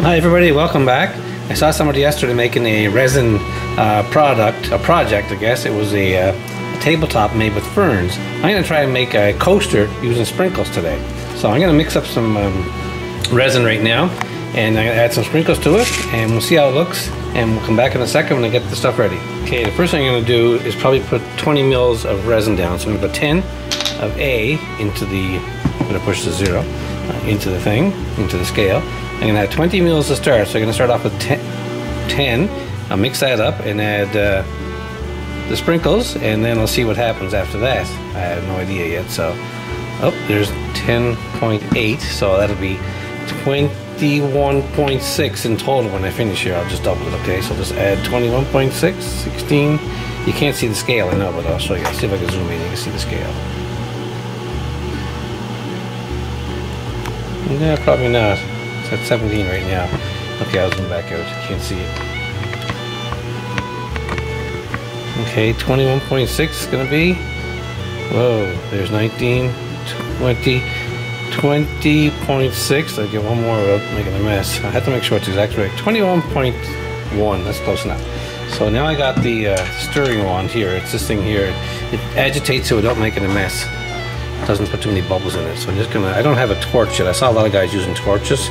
Hi everybody, welcome back. I saw somebody yesterday making a resin project I guess. It was a tabletop made with ferns. I'm going to try and make a coaster using sprinkles today. So I'm going to mix up some resin right now, and I'm going to add some sprinkles to it, and we'll see how it looks, and we'll come back in a second when I get the stuff ready. Okay, the first thing I'm going to do is probably put 20 mils of resin down. So I'm going to put 10 of A into the, I'm going to push the 0 into the thing, into the scale. I'm going to add 20 mils to start, so I'm going to start off with 10. I'll mix that up and add the sprinkles, and then I'll see what happens after that. I have no idea yet. So, oh, there's 10.8, so that'll be 21.6 in total when I finish here. I'll just double it, okay? So just add 21.6, 16. You can't see the scale, I know, but I'll show you. I'll see if I can zoom in, you can see the scale. No, probably not. It's at 17 right now. Okay, I'll zoom back out. You can't see it. Okay, 21.6 is going to be. Whoa, there's 19, 20, 20.6. I'll get one more without making a mess. I have to make sure it's exactly right. 21.1, that's close enough. So now I got the stirring wand here. It's this thing here. It agitates so without making a mess. It doesn't put too many bubbles in it. So I'm just gonna, I don't have a torch yet. I saw a lot of guys using torches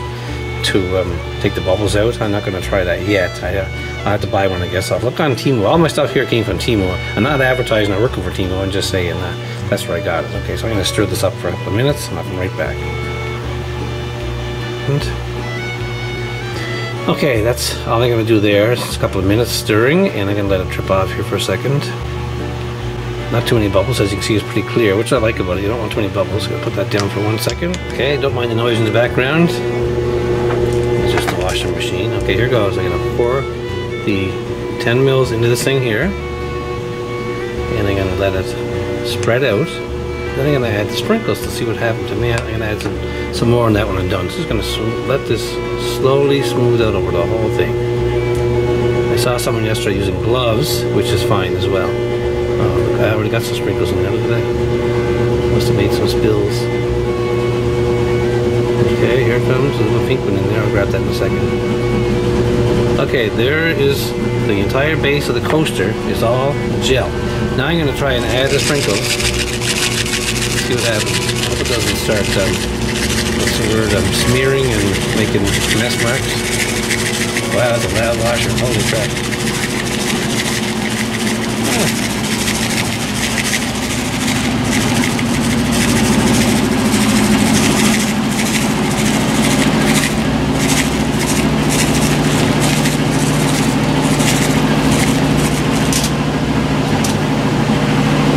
to take the bubbles out. I'm not gonna try that yet. I'll have to buy one, I guess. I'll look on Temu. All my stuff here came from Temu. I'm not advertising or working for Temu. I'm just saying that's where I got it. Okay, so I'm gonna stir this up for a couple of minutes, and I'll come right back. Okay, that's all I'm gonna do there. It's a couple of minutes stirring, and I'm gonna let it trip off here for a second. Not too many bubbles, as you can see, it's pretty clear, which I like about it. You don't want too many bubbles. I'm gonna put that down for 1 second. Okay, don't mind the noise in the background. It's just the washing machine. Okay, here goes. I'm gonna pour the 10 mils into this thing here, and I'm gonna let it spread out. Then I'm gonna add the sprinkles to see what happens to me. I'm gonna add some more on that when I'm done. So just gonna let this slowly smooth out over the whole thing. I saw someone yesterday using gloves, which is fine as well. Oh, look, I already got some sprinkles in there. Look at that. Must have made some spills. Okay, here it comes. There's a little pink one in there. I'll grab that in a second. Okay, there is the entire base of the coaster is all gel. Now I'm going to try and add the sprinkles. See what happens. I hope it doesn't start, what's the word, smearing and making mess marks. Wow, that's a loud washer. Holy crap.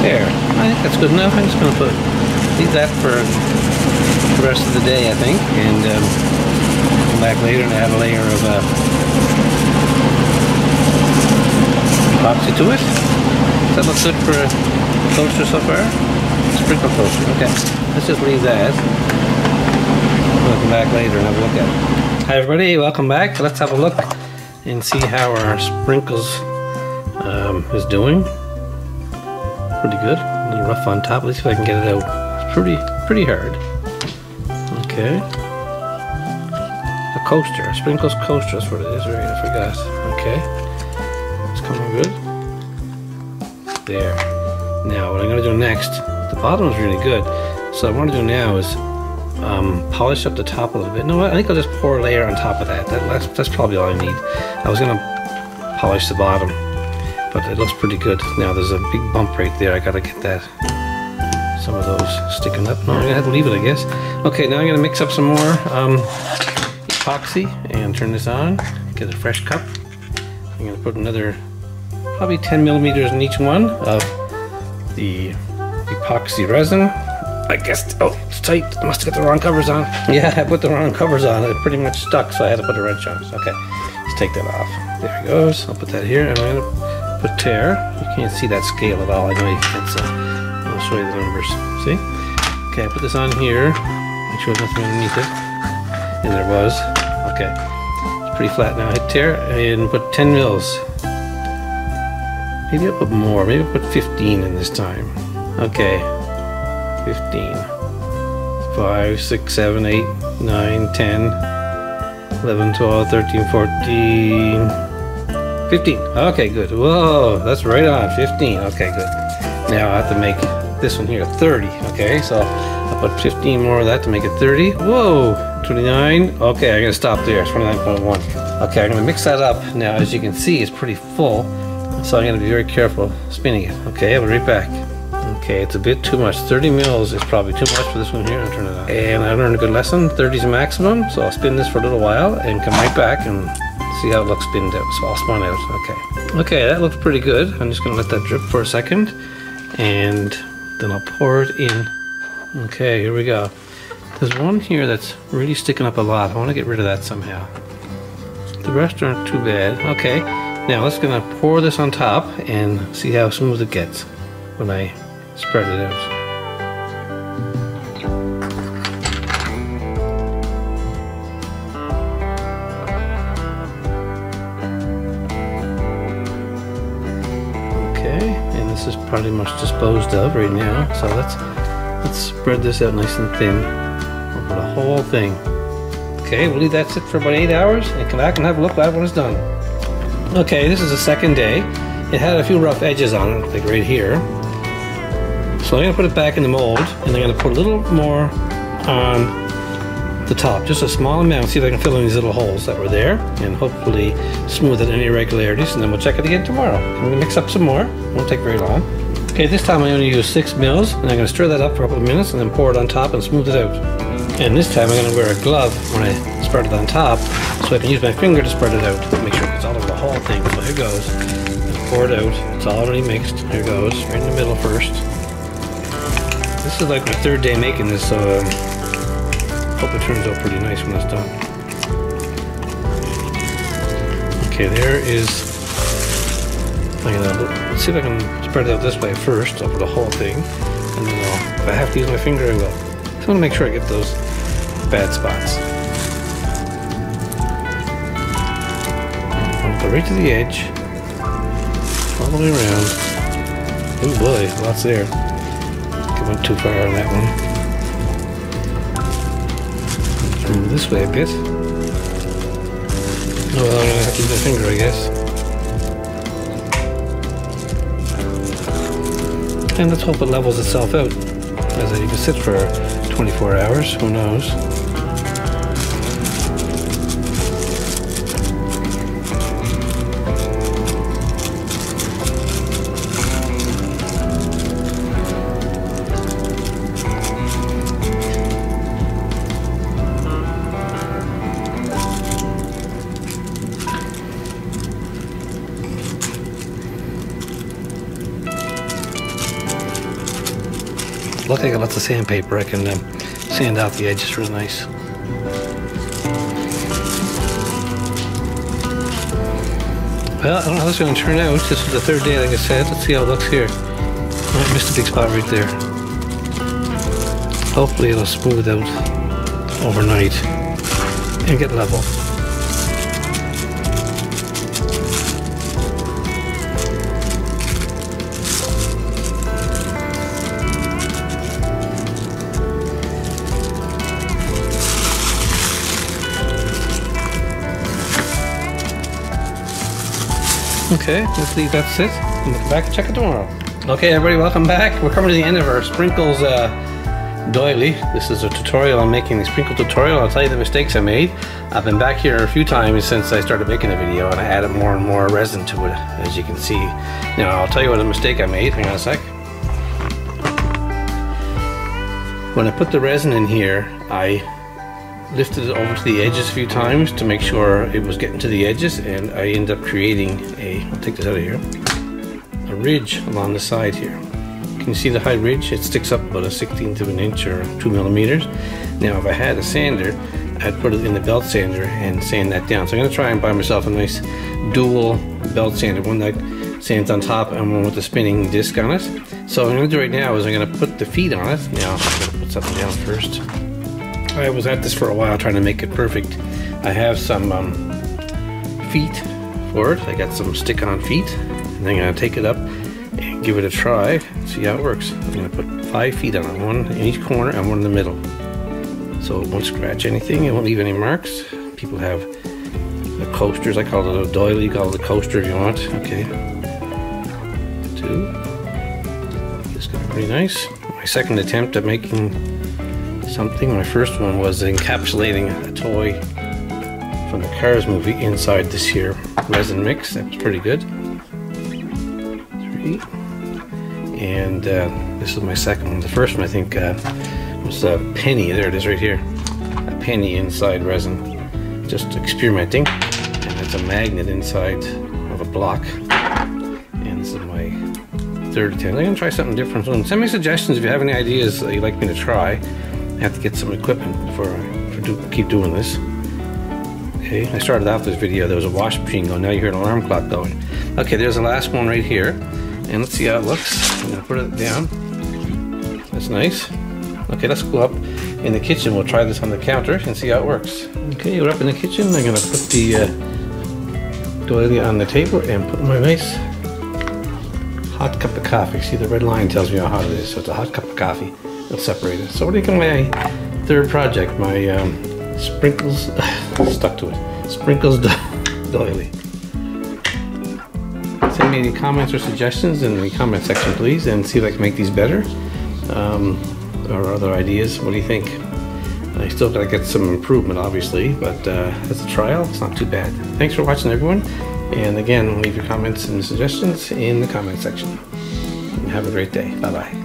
There, I think that's good enough. I'm just going to leave that for the rest of the day, I think, and come back later and add a layer of epoxy to it. Does that look good for a coaster so far? Sprinkle coaster, okay. Let's just leave that. We'll come back later and have a look at it. Hi everybody, welcome back. Let's have a look and see how our sprinkles is doing. Pretty good. A little rough on top. Let's see if I can get it out. It's pretty hard. Okay. A coaster. A sprinkles coaster. That's what it is. Right, I forgot. Okay. It's coming good. There. Now what I'm going to do next, the bottom is really good. So what I want to do now is polish up the top a little bit. No, I think I'll just pour a layer on top of that. That's probably all I need. I was going to polish the bottom, but it looks pretty good. Now there's a big bump right there. I gotta get that, some of those sticking up. No, I'm gonna have to leave it, I guess. Okay, now I'm gonna mix up some more epoxy and turn this on. Get a fresh cup. I'm gonna put another probably 10 millimeters in each one of the epoxy resin. I guess, oh, it's tight. I must have got the wrong covers on. Yeah, I put the wrong covers on. It pretty much stuck, so I had to put a wrench on. Okay, let's take that off. There it goes. I'll put that here, and I'm gonna put tear. You can't see that scale at all. I know you can't. I'll show you the numbers. See? Okay, I put this on here. Make sure there's nothing underneath it. And there was. Okay. It's pretty flat now. Hit tear and put 10 mils. Maybe I'll put more. Maybe I'll put 15 in this time. Okay. 15. 5, 6, 7, 8, 9, 10. 11, 12, 13, 14, 15. Okay, good. Whoa, that's right on. 15. Okay, good. Now I have to make this one here 30. Okay, so I'll put 15 more of that to make it 30. Whoa, 29. Okay, I'm gonna stop there. It's 29.1. Okay, I'm gonna mix that up. Now, as you can see, it's pretty full, so I'm gonna be very careful spinning it. Okay, I'll be right back. Okay, it's a bit too much. 30 mils is probably too much for this one here. I'll turn it on. And I learned a good lesson. 30 is the maximum, so I'll spin this for a little while and come right back and see how it looks spinned out. So I'll spun out. Okay. Okay, that looks pretty good. I'm just gonna let that drip for a second, and then I'll pour it in. Okay, here we go. There's one here that's really sticking up a lot. I want to get rid of that somehow. The rest aren't too bad. Okay, now let's gonna pour this on top and see how smooth it gets when I spread it out. Okay, and this is pretty much disposed of right now. So let's spread this out nice and thin over the whole thing. Okay, we'll leave that sit for about 8 hours and come back and have a look at it when it's done. Okay, this is the second day. It had a few rough edges on it, like right here. So I'm going to put it back in the mold, and I'm going to put a little more on the top, just a small amount, see if I can fill in these little holes that were there, and hopefully smooth out any irregularities, and then we'll check it again tomorrow. I'm going to mix up some more, won't take very long. Okay, this time I only use 6 mils, and I'm going to stir that up for a couple of minutes, and then pour it on top and smooth it out. And this time I'm going to wear a glove when I spread it on top, so I can use my finger to spread it out, make sure it's all over the whole thing. So here goes, pour it out, it's already mixed, here goes, right in the middle first. This is like my 3rd day making this, so hope it turns out pretty nice when it's done. Okay, there is. Let's see if I can spread it out this way first over the whole thing, and then if I have to use my finger, I will. I want to make sure I get those bad spots. I'll go right to the edge, all the way around. Oh boy, lots there. Went too far on that one. Let's move this way a bit. Oh, well, I'm gonna have to use my finger, I guess. And let's hope it levels itself out. As it can sit for 24 hours, who knows. Luckily I got lots of sandpaper. I can sand out the edges real nice. Well, I don't know how this is going to turn out. This is the 3rd day, like I said. Let's see how it looks here. I missed a big spot right there. Hopefully it'll smooth out overnight and get level. Okay, let's leave that sit and we'll come back and check it tomorrow. Okay everybody, welcome back. We're coming to the end of our sprinkles doily. This is a tutorial on making the sprinkle tutorial. I'll tell you the mistakes I made. I've been back here a few times since I started making the video, and I added more and more resin to it, as you can see. Now I'll tell you what a mistake I made. Hang on a sec. When I put the resin in here, I lifted it over to the edges a few times to make sure it was getting to the edges, and I ended up creating I'll take this out of here, a ridge along the side here. Can you see the high ridge? It sticks up about a 1/16 of an inch or 2 millimeters. Now if I had a sander, I'd put it in the belt sander and sand that down. So I'm going to try and buy myself a nice dual belt sander, one that sands on top and one with the spinning disc on it. So what I'm going to do right now is I'm going to put the feet on it. Now I'm going to put something down first. I was at this for a while trying to make it perfect. I have some feet for it. I got some stick-on feet, and I'm going to take it up and give it a try, see how it works. I'm going to put 5 feet on it, one in each corner and one in the middle. So it won't scratch anything, it won't leave any marks. People have the coasters. I call it a doily. Call it a coaster if you want. Okay. 2. This got pretty nice. My second attempt at making something. My first one was encapsulating a toy from the Cars movie inside this here resin mix. That was pretty good. 3. And this is my second one. The first one I think was a penny. There it is right here. A penny inside resin. Just experimenting. And it's a magnet inside of a block. And this is my third attempt. I'm going to try something different soon. Send me suggestions if you have any ideas that you'd like me to try. I have to get some equipment before I keep doing this. Okay, I started off this video, there was a wash machine going, now you hear an alarm clock going. Okay, there's the last one right here. And let's see how it looks. I'm going to put it down. That's nice. Okay, let's go up in the kitchen. We'll try this on the counter and see how it works. Okay, we're up in the kitchen. I'm going to put the doily on the table and put my nice hot cup of coffee. See, the red line tells me how hot it is, so it's a hot cup of coffee. It'll separate it. So what do you think of my third project? My sprinkles, stuck to it. Sprinkles doily. Send me any comments or suggestions in the comment section, please, and see if I can make these better. Or other ideas. What do you think? I still gotta get some improvement, obviously, but as a trial, it's not too bad. Thanks for watching, everyone. And again, leave your comments and suggestions in the comment section. And have a great day. Bye-bye.